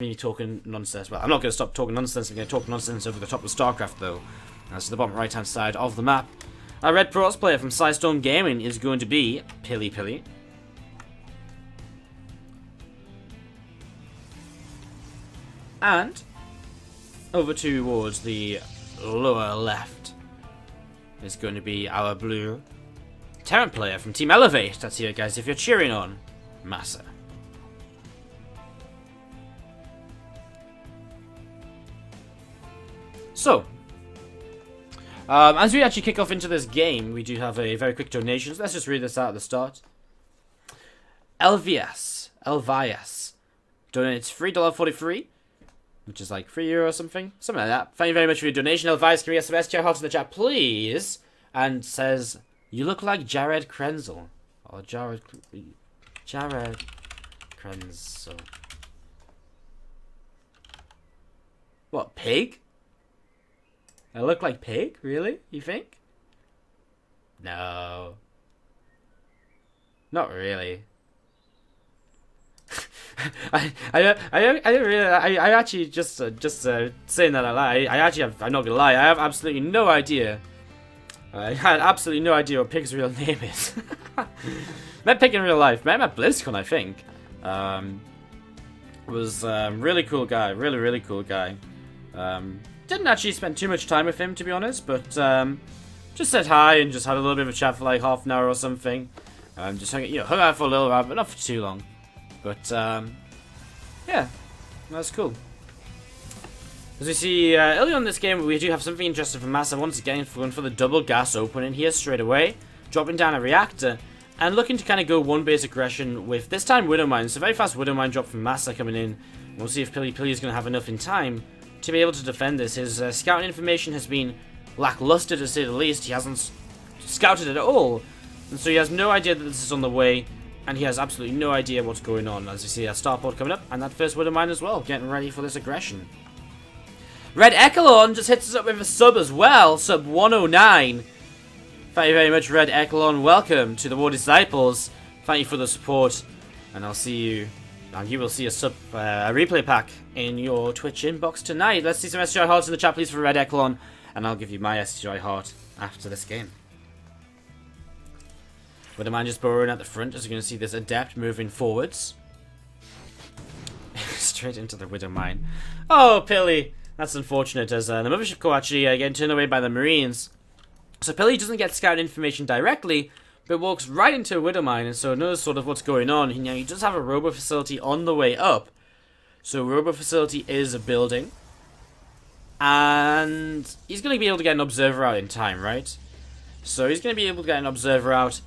me talking nonsense. Well, I'm not going to stop talking nonsense. I'm going to talk nonsense over the top of StarCraft, though. As to the bottom right-hand side of the map, our red pros player from Storm Gaming is going to be PiliPili. And over towards the lower left is going to be our blue Terran player from Team Elevate. That's here, guys, if you're cheering on MaSa. So, as we actually kick off into this game, we do have a very quick donation. So let's just read this out at the start. LVS donates $3.43, which is like €3 or something like that. Thank you very much for your donation, Elvias. Can we get some STR hearts in the chat, please? And says, "You look like Jared Krenzel." Or Jared Krenzel. What, pig? I look like pig? Really? You think? No. Not really. I actually just saying that I'm not gonna lie, I have absolutely no idea. I had absolutely no idea what Pig's real name is. Met Pig in real life. Met him at BlizzCon, I think. Was really cool guy. Really cool guy. Didn't actually spend too much time with him, to be honest, but just said hi and just had a little bit of a chat for like half an hour or something. Just hung out for a little while, but not for too long. But yeah, that's cool. As we see early on in this game, we do have something interesting from MaSa once again, going for the double gas opening here straight away, dropping down a reactor, and looking to kind of go one base aggression with this time Widowmine. So very fast Widowmine drop from MaSa coming in. We'll see if PiliPili is going to have enough in time to be able to defend this. His scouting information has been lackluster, to say the least. He hasn't scouted at all, and so he has no idea that this is on the way, and he has absolutely no idea what's going on. As you see, a starport coming up, and that first Widowmine as well, getting ready for this aggression. Red Echelon just hits us up with a sub as well, sub 109. Thank you very much, Red Echelon. Welcome to the War Disciples. Thank you for the support, and I'll see you. And you will see a replay pack in your Twitch inbox tonight. Let's see some STI hearts in the chat, please, for Red Echelon, and I'll give you my STI heart after this game. Widowmine just burrowing at the front, as you're going to see this Adept moving forwards. Straight into the Widowmine. Oh, Pili! That's unfortunate, as the Mothership Corps actually getting turned away by the Marines. So Pili doesn't get scout information directly, but walks right into a Widowmine, and so knows sort of what's going on. He does have a robo facility on the way up. So robo facility is a building, and he's going to be able to get an observer out in time, right? So he's going to be able to get an observer out,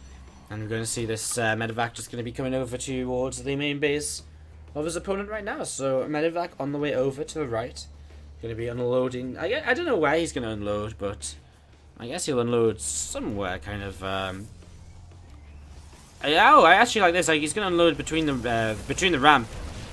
and we're going to see this medevac just going to be coming over towards the main base of his opponent right now. So medevac on the way over to the right, going to be unloading. I don't know where he's going to unload, but I guess he'll unload somewhere, kind of. I actually like this. Like, he's going to unload between the ramp,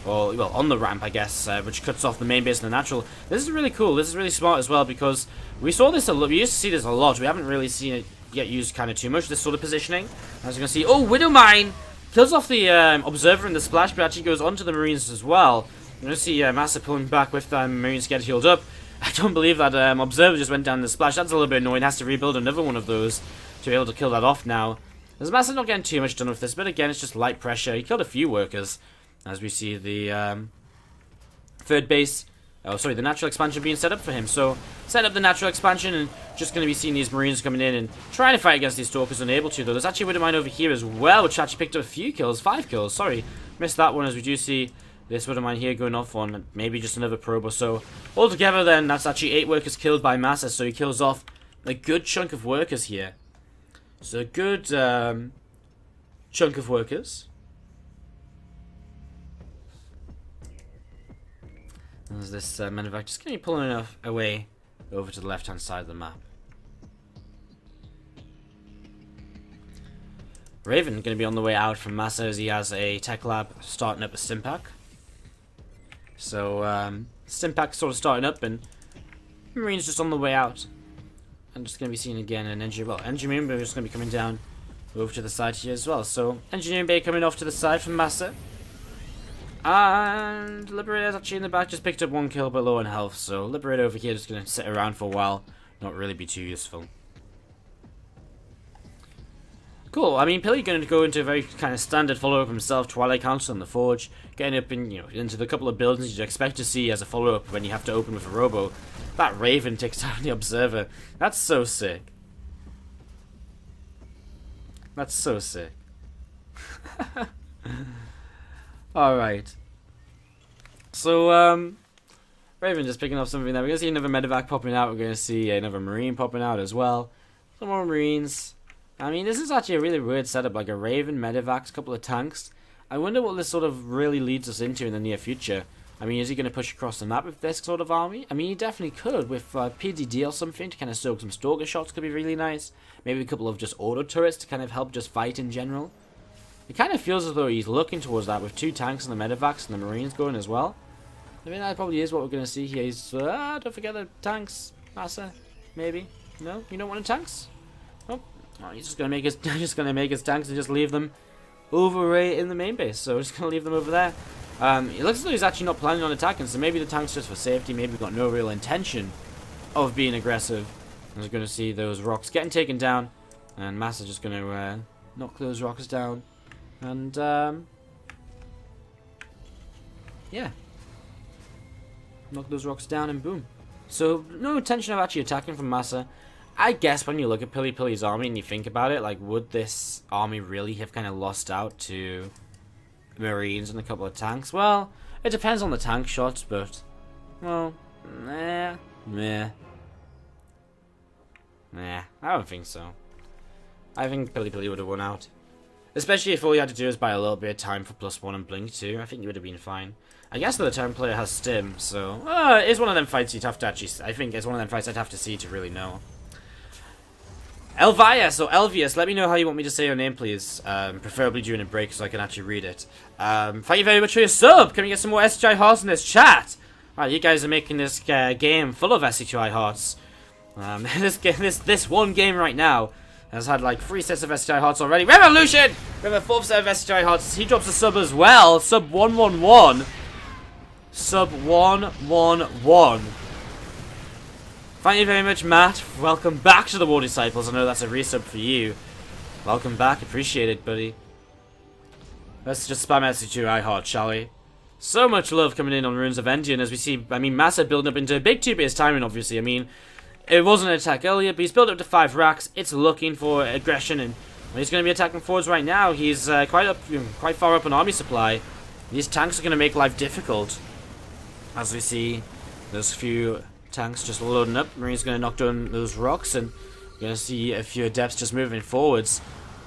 or well, on the ramp, I guess, which cuts off the main base and the natural. This is really cool. This is really smart as well, because we saw this a lot. We used to see this a lot. We haven't really seen it get used kind of too much. This sort of positioning. As you can see, oh, Widowmine kills off the observer in the splash, but actually goes onto the Marines as well. You're going to see MaSa pulling back with Marines get healed up. I don't believe that observer just went down the splash. That's a little bit annoying. Has to rebuild another one of those to be able to kill that off now. As MaSa not getting too much done with this, but again, it's just light pressure. He killed a few workers, as we see the third base. Oh, sorry, the natural expansion being set up for him. So, setting up the natural expansion, and just going to be seeing these Marines coming in and trying to fight against these Stalkers, unable to, though. There's actually a Widowmine over here as well, which actually picked up a few kills. 5 kills, sorry. Missed that one, as we do see this Widowmine here going off on maybe just another probe or so. Altogether, then, that's actually 8 workers killed by MaSa, so he kills off a good chunk of workers here. So, a good chunk of workers. There's this medevac just going to be pulling away over to the left-hand side of the map. Raven going to be on the way out from MaSa, as he has a tech lab starting up a Stimpack. So, Stimpack sort of starting up, and Marine's just on the way out. I'm just going to be seeing again an engineering bay is just going to be coming down over to the side here as well. So, engineering bay coming off to the side from MaSa. And Liberator's actually in the back, just picked up 1 kill but low on health, so Liberator over here just going to sit around for a while, not really be too useful. Cool, I mean, Pili going to go into a very kind of standard follow-up himself, Twilight Council and the Forge, getting up in, into the couple of buildings you'd expect to see as a follow-up when you have to open with a Robo. That Raven takes down the Observer. That's so sick. That's so sick. Alright. So, Raven just picking up something there. We're going to see another medevac popping out. We're going to see another Marine popping out as well. Some more Marines. I mean, this is actually a really weird setup, like a Raven, medevacs, a couple of tanks. I wonder what this sort of really leads us into in the near future. I mean, is he going to push across the map with this sort of army? I mean, he definitely could with PDD or something to kind of soak some Stalker shots could be really nice. Maybe a couple of just auto turrets to kind of help just fight in general. It kind of feels as though he's looking towards that with 2 tanks and the medevacs and the Marines going as well. I mean, that probably is what we're going to see here. He's, don't forget the tanks, MaSa, maybe. No, you don't want the tanks? Nope. Oh, he's just going to make his tanks and just leave them over in the main base. So we're just going to leave them over there. It looks as though he's actually not planning on attacking, so maybe the tank's just for safety. Maybe we've got no real intention of being aggressive. We're going to see those rocks getting taken down, and MaSa's just going to knock those rocks down. And, yeah. Knock those rocks down and boom. So, no intention of actually attacking from MaSa. I guess when you look at PiliPili's army and you think about it, like, would this army really have kind of lost out to Marines and a couple of tanks? Well, it depends on the tank shots, but, well, nah, I don't think so. I think PiliPili would have won out. Especially if all you had to do is buy a little bit of time for +1 and Blink 2. I think you would have been fine. I guess the turn player has Stim, so it's one of them fights you'd have to actually. I think it's one of them fights I'd have to see to really know. Elvias or Elvius, let me know how you want me to say your name, please. Preferably during a break so I can actually read it. Thank you very much for your sub. Can we get some more STI hearts in this chat? Alright, you guys are making this game full of STI hearts. This one game right now has had like 3 sets of STI hearts already. Revolution! We have a 4th set of STI hearts. He drops a sub as well. Sub 111. Sub 111. Thank you very much, Matt. Welcome back to the War Disciples. I know that's a resub for you. Welcome back. Appreciate it, buddy. Let's just spam STI hearts, shall we? So much love coming in on Ruins of Endian as we see, I mean, MaSa building up into a big 2-base timing, obviously. I mean, it wasn't an attack earlier, but he's built up to 5 racks. It's looking for aggression, and when he's going to be attacking forwards right now, he's quite far up on army supply. These tanks are going to make life difficult. As we see those few tanks just loading up. Marine's going to knock down those rocks, and we're going to see a few adepts just moving forwards.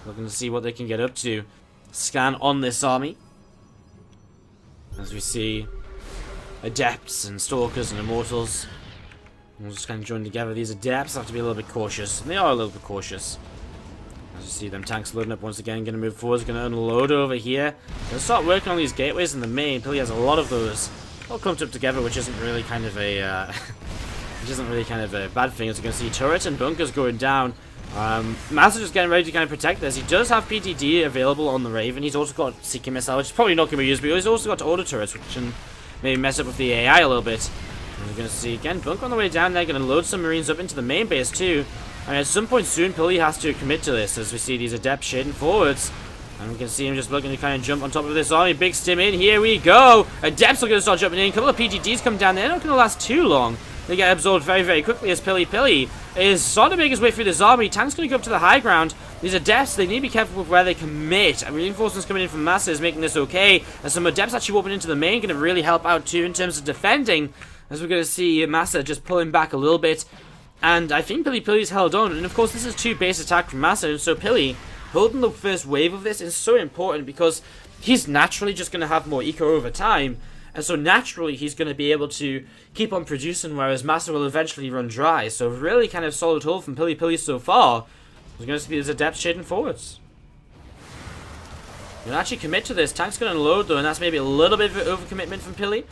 Looking to see what they can get up to. Scan on this army. As we see adepts and stalkers and immortals. We'll just kind of join together. These adepts have to be a little bit cautious. And they are a little bit cautious. As you see them tanks loading up once again. Going to move forwards. Going to unload over here. Going to start working on these gateways in the main. Pili has a lot of those. All clumped up together, which isn't really kind of a bad thing. As you can see, turrets and bunkers going down. MaSa just getting ready to kind of protect this. He does have PDD available on the Raven. He's also got Seeking Missile, which is probably not going to be used, but he's also got auto turrets, which can maybe mess up with the AI a little bit. And we're going to see again bunker on the way down there. Going to load some Marines up into the main base too. And at some point soon, Pili has to commit to this as we see these adepts shading forwards. And we can see him just looking to kind of jump on top of this army. Big stim in. Here we go. Adepts are going to start jumping in. A couple of PGDs come down. They're not going to last too long. They get absorbed very, very quickly as PiliPili is starting to make his way through this army. Tank's going to go up to the high ground. These adepts, they need to be careful with where they commit. And reinforcements coming in from MaSa is making this okay. And some adepts actually warping into the main going to really help out too in terms of defending. As we're going to see MaSa just pulling back a little bit. And I think PiliPili's held on. And of course, this is 2 base attack from MaSa. And so Pili holding the first wave of this is so important because he's naturally just going to have more eco over time. And so naturally he's going to be able to keep on producing, whereas MaSa will eventually run dry. So really kind of solid hold from PiliPili so far. We're going to see his adepts shading forwards. You'll actually commit to this. Tank's going to unload though, and that's maybe a little bit of overcommitment from Pili.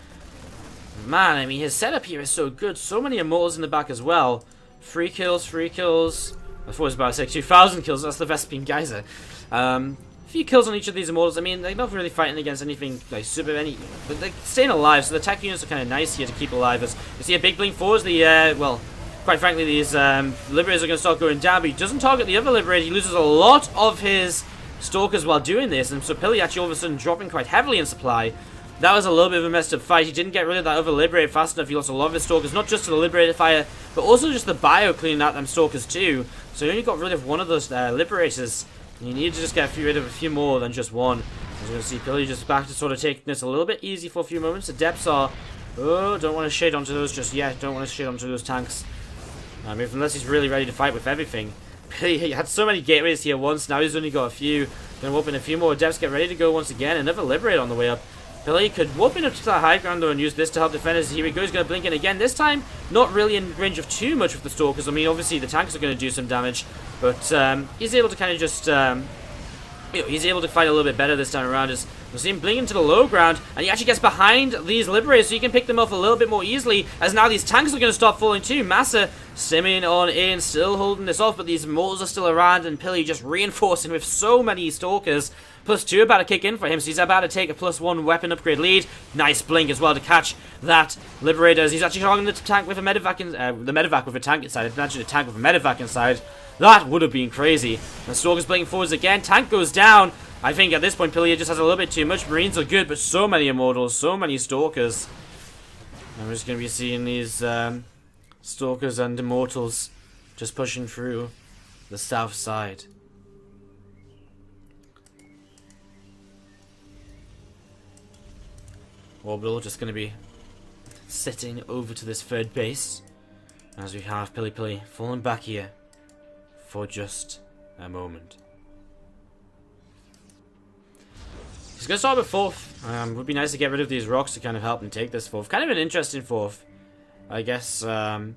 Man, I mean, his setup here is so good. So many immortals in the back as well. 3 kills, 3 kills. I thought it was about to say 2,000 kills. That's the Vespine Geyser. few kills on each of these immortals. I mean, they're not really fighting against anything like super but they're staying alive, so the attack units are kind of nice here to keep alive. As you see a big blink forwards, well, quite frankly, these Liberators are going to start going down, but he doesn't target the other Liberator. He loses a lot of his Stalkers while doing this, and so Pili actually all of a sudden dropping quite heavily in supply. That was a little bit of a messed up fight. He didn't get rid of that other Liberator fast enough. He lost a lot of his Stalkers, not just to the Liberator fire, but also just the bio cleaning out them Stalkers too. So he only got rid of one of those Liberators. And you need to just get rid of a few more than just one. As you can see, Pili just back to sort of taking this a little bit easy for a few moments. The depths are... Oh, don't want to shade onto those just yet. Don't want to shade onto those tanks. Unless he's really ready to fight with everything. He had so many gateways here once. Now he's only got a few. Going to whoop in a few more depths. Get ready to go once again. Another Liberator on the way up. Pili could whoop in up to that high ground though and use this to help defend us. Here we go. He's going to blink in again. This time, not really in range of too much with the Stalkers. I mean, obviously the tanks are going to do some damage. But he's able to kind of just... he's able to fight a little bit better this time around. As we'll see him blink into the low ground, and he actually gets behind these Liberators, so you can pick them off a little bit more easily. As now these tanks are going to start falling too. MaSa simming on in, still holding this off, but these mortals are still around, and Pili just reinforcing with so many Stalkers. +2 about to kick in for him, so he's about to take a +1 weapon upgrade lead. Nice blink as well to catch that Liberator. As he's actually hogging the tank with a medevac, the medevac with a tank inside. Imagine a tank with a medevac inside. That would have been crazy. The Stalker's blinking forwards again. Tank goes down. I think at this point, Pili just has a little bit too much. Marines are good, but so many Immortals, so many Stalkers. And we're just going to be seeing these Stalkers and Immortals just pushing through the south side. Orbital just going to be sitting over to this third base. As we have PiliPili falling back here for just a moment. He's going to start with fourth. Would be nice to get rid of these rocks to kind of help him take this fourth. Kind of an interesting fourth, I guess. Kind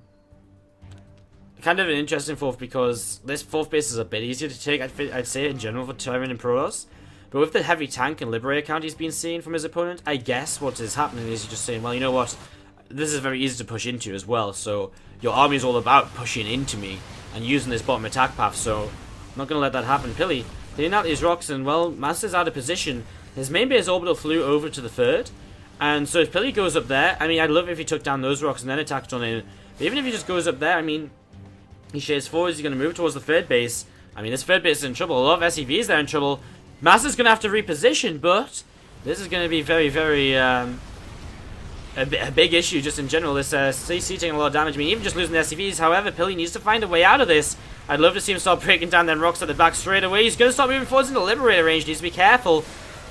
of an interesting fourth because this fourth base is a bit easier to take, I'd say, in general for Tyrant and Protoss. But with the heavy tank and Liberator count he's been seeing from his opponent, I guess what is happening is he's just saying, well, you know what? This is very easy to push into as well, so your army is all about pushing into me and using this bottom attack path, so I'm not going to let that happen. Pili hitting out these rocks, and, well, MaSa's out of position. His main base Orbital flew over to the third, and so if Pili goes up there, I mean, I'd love if he took down those rocks and then attacked on in. But even if he just goes up there, I mean, he shades forwards, he's going to move towards the third base. I mean, this third base is in trouble. A lot of SCVs there in trouble. MaSa's going to have to reposition, but this is going to be very, very, a big issue just in general. This CC taking a lot of damage. I mean, even just losing the SCVs. However, Pili needs to find a way out of this. I'd love to see him start breaking down them rocks at the back straight away. He's going to start moving forwards into Liberator range. Needs to be careful.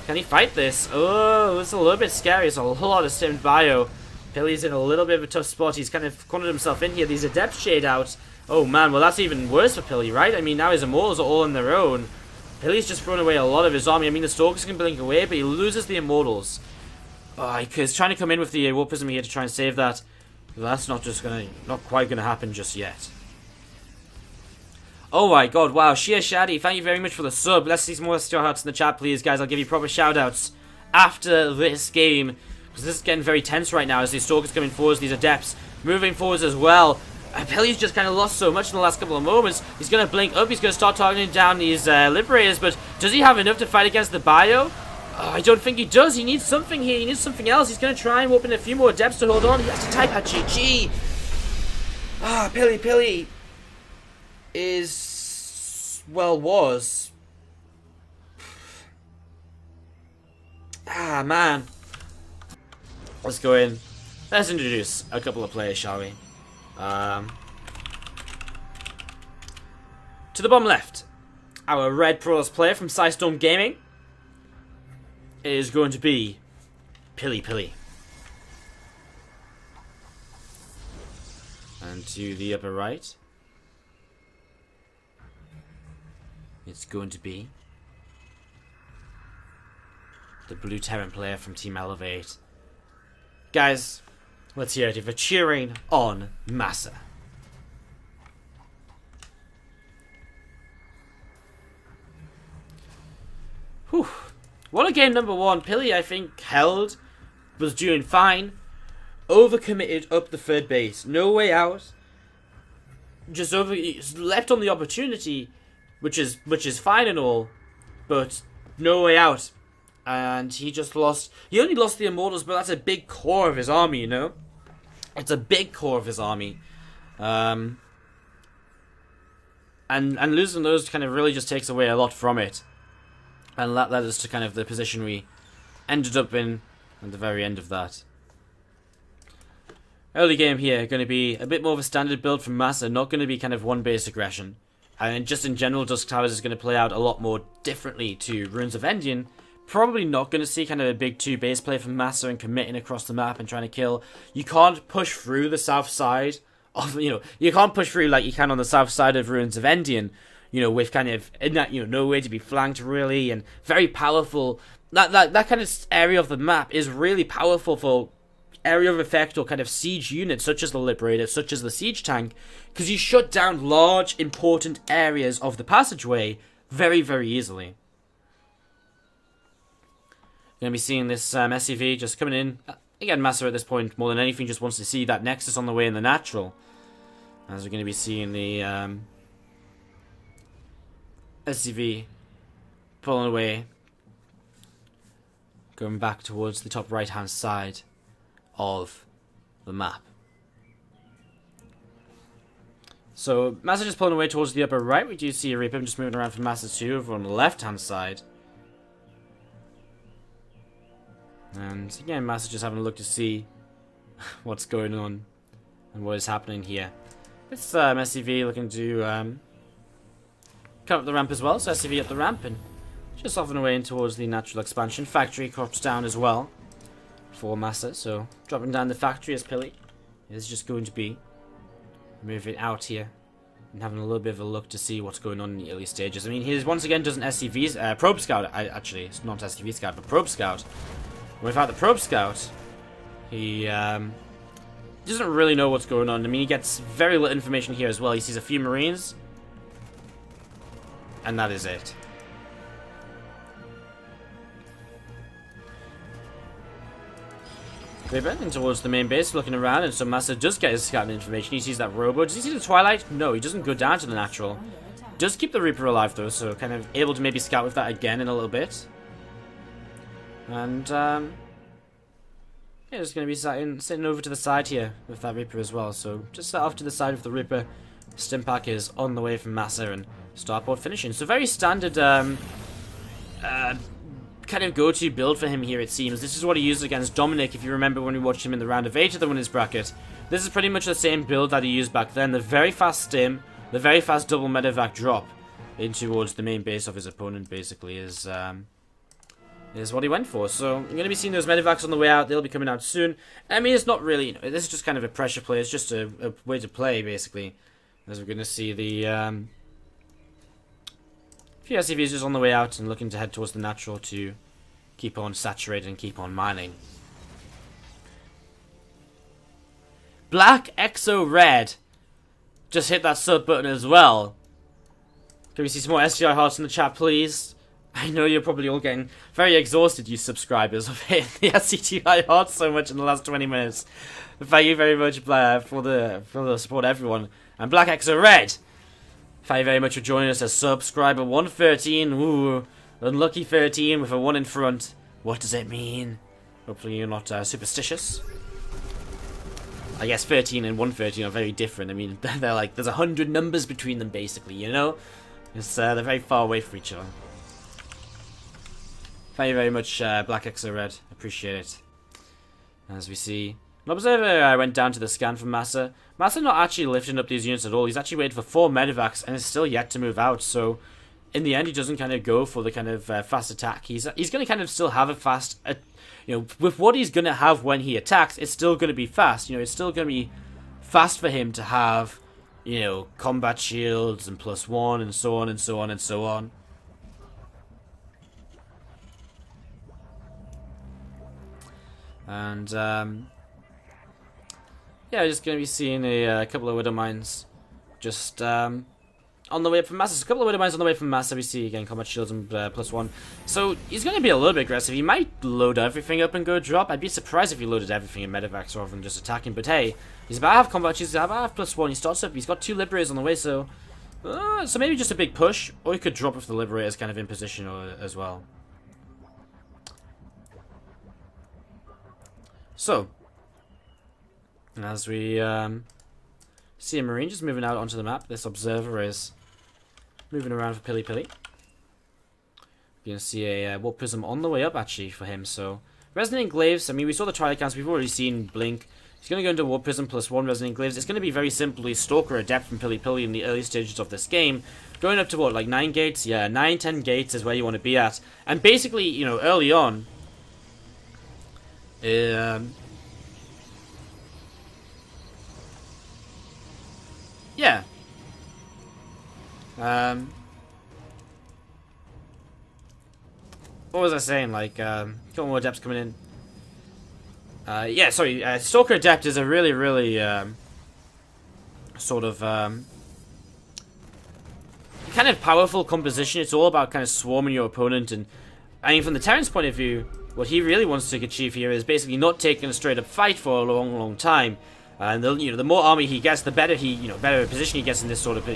Can he fight this? Oh, it's a little bit scary. It's a whole lot of stimmed bio. Pili's in a little bit of a tough spot. He's kind of cornered himself in here. These are depth shade out. Oh man, well that's even worse for Pili, right? I mean, now his Immortals are all on their own. Pili's just thrown away a lot of his army. I mean, the Stalkers can blink away, but he loses the Immortals. Oh, he's trying to come in with the Warp Prism here to try and save that. But that's not quite gonna happen just yet. Oh my god, wow, Sheer Shaddy, thank you very much for the sub. Let's see some more shoutouts in the chat, please, guys. I'll give you proper shoutouts after this game, because this is getting very tense right now as these Stalkers coming forwards, these Adepts moving forwards as well. Pili's just kind of lost so much in the last couple of moments. He's going to blink up, he's going to start targeting down these Liberators, but does he have enough to fight against the bio? Oh, I don't think he does. He needs something here, he needs something else. He's going to try and open a few more Adepts to hold on. He has to type out GG. Ah, PiliPili is... well, was... ah, man. Let's go in. Let's introduce a couple of players, shall we? To the bottom left, our red Protoss player from Storm Gaming is going to be PiliPili. And to the upper right, it's going to be the blue Terran player from Team Elevate. Guys, let's hear it if we're cheering on MaSa. Whew. What a game number one. Pili, I think, held, was doing fine, overcommitted up the third base. No way out. Just left on the opportunity, which is fine and all, but no way out. And he just lost... He only lost the Immortals, but that's a big core of his army, you know? It's a big core of his army. And losing those kind of really just takes away a lot from it. And that led us to kind of the position we ended up in at the very end of that. Early game here, going to be a bit more of a standard build from MaSa, not going to be kind of one base aggression. And just in general, Dusk Towers is going to play out a lot more differently to Ruins of Endian. Probably not going to see kind of a big 2 base play from MaSa and committing across the map and trying to kill. You can't push through the south side of, you can't push through like you can on the south side of Ruins of Endian, with kind of, no way to be flanked really, and very powerful. That kind of area of the map is really powerful for area of effect or kind of siege units such as the Liberator, such as the Siege Tank, because you shut down large, important areas of the passageway very, very easily. Going to be seeing this SCV just coming in. Again, MaSa at this point, more than anything, just wants to see that Nexus on the way in the natural. As we're going to be seeing the SCV pulling away, going back towards the top right-hand side of the map. So, MaSa just pulling away towards the upper right. We do see a Reaper just moving around from MaSa 2 over on the left-hand side. And again, MaSa just having a look to see what's going on and what is happening here. It's SCV looking to come up the ramp as well, so SCV up the ramp and just off and away in towards the natural expansion. Factory crops down as well for MaSa, so dropping down the factory as Pili is just going to be moving out here and having a little bit of a look to see what's going on in the early stages. I mean, he once again doesn't SCV's Probe Scout. Actually, it's not SCV Scout, but Probe Scout. Without the Probe Scout, he doesn't really know what's going on. I mean, he gets very little information here as well. He sees a few Marines, and that is it. Reaper in towards the main base, looking around, and so MaSa does get his scouting information. He sees that Robo. Does he see the Twilight? No, he doesn't go down to the natural. Does keep the Reaper alive though, so kind of able to maybe scout with that again in a little bit. And yeah, just going to be sitting over to the side here with that Reaper as well. So just set off to the side of the Reaper. Stimpack is on the way from MaSa and Starport finishing. So very standard kind of go-to build for him here, it seems. This is what he used against Dominic, if you remember when we watched him in the round of 8 of the winners bracket. This is pretty much the same build that he used back then. The very fast stim, the very fast double medevac drop in towards the main base of his opponent, basically, is what he went for. So I'm going to be seeing those medevacs on the way out. They'll be coming out soon. I mean, it's not really, this is just kind of a pressure play. It's just a way to play, basically. As we're going to see the few SCVs just on the way out and looking to head towards the natural to keep on saturating and keep on mining. Black Exo Red just hit that sub button as well. Can we see some more SGI hearts in the chat, please? I know you're probably all getting very exhausted, you subscribers, of hitting the SCTI hearts so much in the last 20 minutes. Thank you very much for the support, everyone. And Black Exo Red, thank you very much for joining us as subscriber 113. Ooh, unlucky 13 with a 1 in front. What does it mean? Hopefully you're not superstitious. I guess 13 and 113 are very different. I mean, they're like, there's 100 numbers between them, basically, you know? It's, they're very far away from each other. Thank you very much, Black Exo Red. Appreciate it. As we see, an observer went down to the scan from MaSa. MaSa not actually lifting up these units at all. He's actually waited for 4 medevacs and is still yet to move out. So, in the end, he doesn't kind of go for the kind of fast attack. He's going to kind of still have a fast, with what he's going to have when he attacks, it's still going to be fast. It's still going to be fast for him to have, combat shields and +1 and so on and so on and so on. And, yeah, just going to be seeing a couple of Widow Mines just on the way up from MaSa. So a couple of Widow Mines on the way from MaSa. We see, again, combat shields and +1. So he's going to be a little bit aggressive. He might load everything up and go drop. I'd be surprised if he loaded everything in medevacs rather than just attacking. But hey, he's about to have combat shields, he's about to have +1. He starts up, he's got 2 Liberators on the way, so maybe just a big push. Or he could drop if the Liberators kind of in position as well. So, as we see a Marine just moving out onto the map, this observer is moving around for PiliPili. You can see a warp prism on the way up actually for him. So, Resonant Glaives, I mean, we saw the trial accounts, we've already seen Blink. He's going to go into warp prism plus 1 Resonant Glaives. It's going to be very simply Stalker Adept from PiliPili in the early stages of this game. Going up to what, like 9 gates? Yeah, 9, 10 gates is where you want to be at. And basically, you know, early on, yeah. What was I saying? Like, couple more adepts coming in. Yeah, sorry. Stalker Adept is a really, really sort of kind of powerful composition. It's all about kind of swarming your opponent, and I mean, from the Terran's point of view, what he really wants to achieve here is basically not taking a straight up fight for a long, long time. And the more army he gets, the better better position he gets in this sort of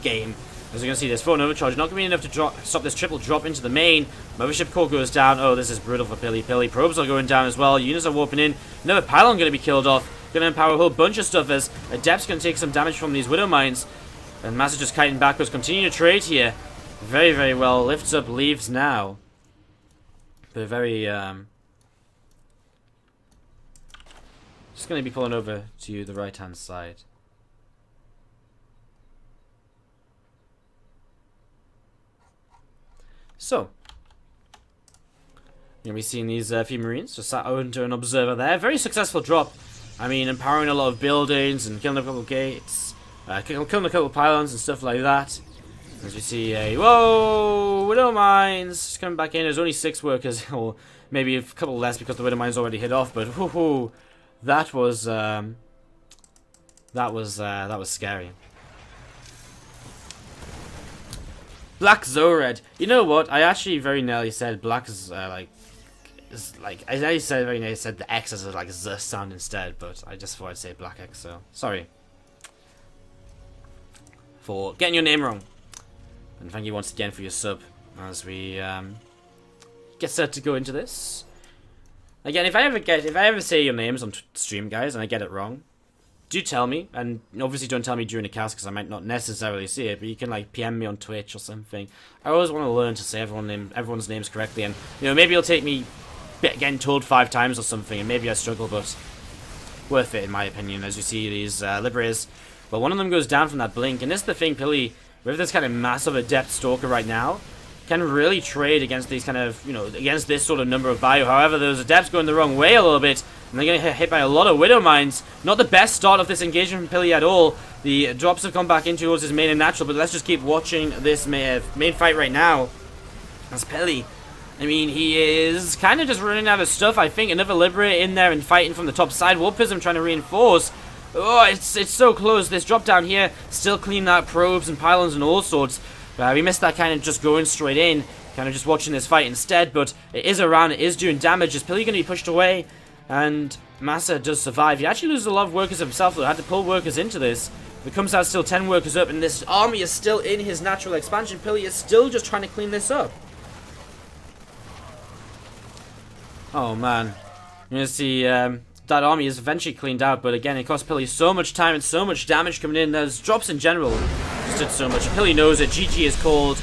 game. As you're going to see, there's 4 overcharge, not going to be enough to stop this triple drop into the main. Mothership core goes down. Oh, this is brutal for PiliPili. Probes are going down as well. Units are warping in. Another pylon going to be killed off. Going to empower a whole bunch of stuff as Adept's going to take some damage from these Widow Mines. And MaSa just kiting backwards. Continue to trade here. Very, very well. Lifts up, leaves now. But very, just going to be pulling over to the right-hand side. So, you're going to be seeing these few Marines just sat under an observer there. Very successful drop. I mean, empowering a lot of buildings and killing a couple of gates. Killing a couple of pylons and stuff like that. As we see a... Whoa! Widow Mines! Just coming back in. There's only 6 workers. Or maybe a couple less because the Widow Mines already hit off. But, whoo-hoo! That was scary. Black Zored. You know what? I actually very nearly said black is I nearly said the X as like Z sound instead, but I just thought I'd say black X. So sorry for getting your name wrong, and thank you once again for your sub. As we get set to go into this again, if I ever say your names on stream, guys, and I get it wrong, do tell me, and obviously don't tell me during the cast because I might not necessarily see it, but you can like PM me on Twitch or something. I always want to learn to say everyone's names correctly, and you know, maybe it'll take me getting told 5 times or something, and maybe I struggle, but worth it in my opinion. As you see these Liberators, but one of them goes down from that blink, and this is the thing, Pili, with this kind of massive adept stalker right now, can really trade against these kind of, you know, against this sort of number of bio. However, those adepts going the wrong way a little bit, and they're going to get hit by a lot of Widow Mines. Not the best start of this engagement from Pili at all. The drops have come back in towards his main and natural, but let's just keep watching this main fight right now. As Pili, I mean, he is kind of just running out of stuff. I think another Liberator in there and fighting from the top side. Warp Prism trying to reinforce. Oh, it's so close. This drop down here, still cleaning out probes and pylons and all sorts. We missed that kind of just going straight in, kind of just watching this fight instead, but it is around, it is doing damage. Is Pili going to be pushed away? And MaSa does survive. He actually loses a lot of workers himself, though. Had to pull workers into this. It comes out still 10 workers up, and this army is still in his natural expansion. Pili is still just trying to clean this up. Oh, man. You're going to see that army is eventually cleaned out, but again, it cost Pili so much time and so much damage coming in. There's drops in general. Just did so much. Pili knows it. GG is called.